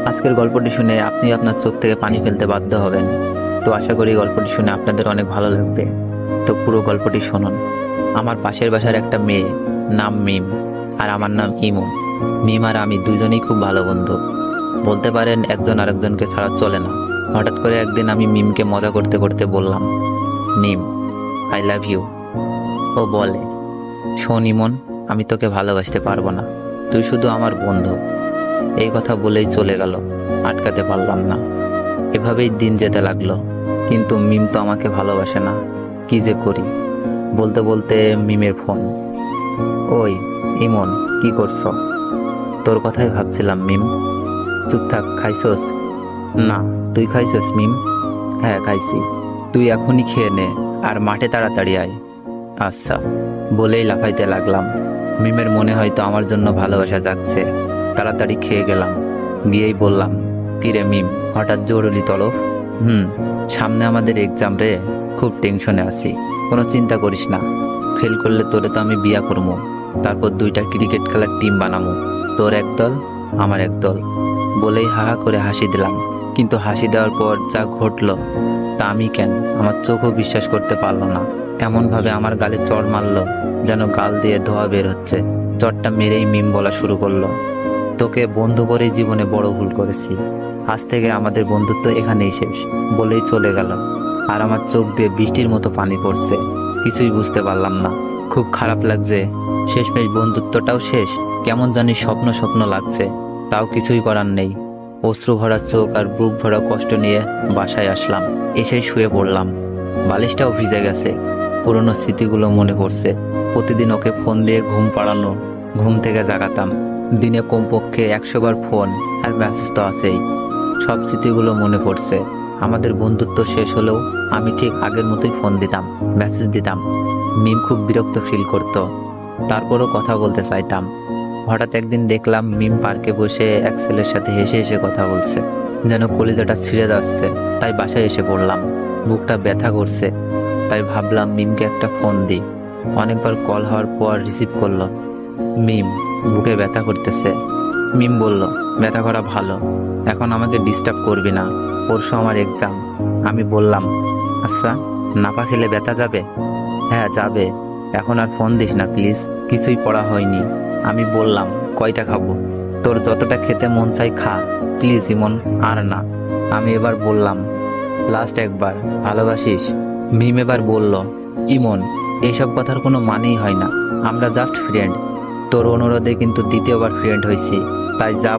আজকের গল্পটি শুনে আপনি আপনার চোখ থেকে পানি ফেলতে বাধ্য হবেন। তো আশা করি গল্পটি শুনে আপনাদের অনেক ভালো লাগবে। তো পুরো গল্পটি শুনুন। আমার পাশের বাসার একটা মেয়ে, নাম মিম, আর আমার নাম ইমু। মিম আর আমি দুজনেই খুব ভালো বন্ধু, বলতে পারেন একজন আরেকজনকে ছাড়া চলে না। হঠাৎ করে একদিন আমি মিমকে মজা করতে করতে বললাম, মিম, আই লাভ ইউ। ও বলে, শোন ইমন, আমি তোকে ভালোবাসতে পারবো না, তুই শুধু আমার বন্ধু। এই কথা বলেই চলে গেল, আটকাতে পারলাম না। এভাবেই দিন যেতে লাগলো, কিন্তু মিম তো আমাকে ভালোবাসে না। কি যে করি। বলতে বলতে মিমের ফোন। ওই ইমন, কি করছো? তোর কথাই ভাবছিলাম মিম। চুপ থাক, খাইছস? না, তুই খাইছস মিম? হ্যাঁ খাইছি। তুই এখনই খেয়ে নে, আর মাঠে তাড়াতাড়ি আয়। আচ্ছা, বলেই লাফাইতে লাগলাম। মিমের মনে হয়তো আমার জন্য ভালোবাসা জাগছে। তাড়াতাড়ি খেয়ে গেলাম, গিয়েই বললাম, কিরে মিম, হঠাৎ জরুরি তলব? সামনে আমাদের এক্সাম রে, খুব টেনশনে আছি। কোনো চিন্তা করিস না, ফেল করলে তোরে তো আমি বিয়া করবো, তারপর 2টা ক্রিকেট খেলার টিম বানাবো, তোর এক দল আমার এক দল। বলেই হাহা করে হাসি দিলাম। কিন্তু হাসি দেওয়ার পর যা ঘটলো তা আমি কেন, আমার চোখও বিশ্বাস করতে পারলো না। এমনভাবে আমার গালে চড় মারলো যেন গাল দিয়ে ধোয়া বের হচ্ছে। চড়টা মেরেই মিম বলা শুরু করলো, তোকে বন্ধু করে জীবনে বড় ভুল করেছি, আজ থেকে আমাদের বন্ধুত্ব এখানেই শেষ। বলেই চলে গেল। আর আমার চোখ দিয়ে বৃষ্টির মতো পানি পড়ছে। কিছুই বুঝতে পারলাম না, খুব খারাপ লাগছে। শেষমেশ বন্ধুত্বটাও শেষ। কেমন জানি স্বপ্ন স্বপ্ন লাগছে, তাও কিছুই করার নেই। অশ্রু ভরা চোখ আর বুক ভরা কষ্ট নিয়ে বাসায় আসলাম। এসেই শুয়ে পড়লাম। বালিশটাও ভিজে গেছে। পুরনো স্মৃতিগুলো মনে পড়ছে। প্রতিদিন ওকে ফোন দিয়ে ঘুম পাড়ানো, ঘুম থেকে জাগাতাম। দিনে কমপক্ষে 100 বার ফোন আর মেসেজ তো আছেই। সব স্মৃতিগুলো মনে পড়ছে। আমাদের বন্ধুত্ব শেষ হলেও আমি ঠিক আগের মতোই ফোন দিতাম, মেসেজ দিতাম। মিম খুব বিরক্ত ফিল করত, তারপরও কথা বলতে চাইতাম। হঠাৎ একদিন দেখলাম মিম পার্কে বসে এক ছেলের সাথে হেসে হেসে কথা বলছে, যেন কলিজাটা ছিঁড়ে যাচ্ছে। তাই বাসায় এসে পড়লাম। বুকটা ব্যথা করছে, তাই ভাবলাম মিমকে একটা ফোন দিই। অনেকবার কল হওয়ার পর রিসিভ করলো। মিম, বুকে ব্যথা করতেছে। মিম বলল, ব্যথা করা ভালো, এখন আমাকে ডিস্টার্ব করবি না, পরশু আমার এক্সাম। আমি বললাম, আচ্ছা, নাপা খেলে ব্যথা যাবে? হ্যাঁ যাবে, এখন আর ফোন দিস না প্লিজ, কিছুই পড়া হয়নি। আমি বললাম, কয়টা খাবো? তোর যতটা খেতে মন চাই খা, প্লিজ ইমন, আর না। আমি এবার বললাম, লাস্ট একবার, ভালোবাসিস? মিম এবার বলল, ইমন, এইসব কথার কোনো মানেই হয় না, আমরা জাস্ট ফ্রেন্ড। তোর অনুরোধে কিন্তু দ্বিতীয়বার ফ্রেন্ড হয়েছি, তাই যা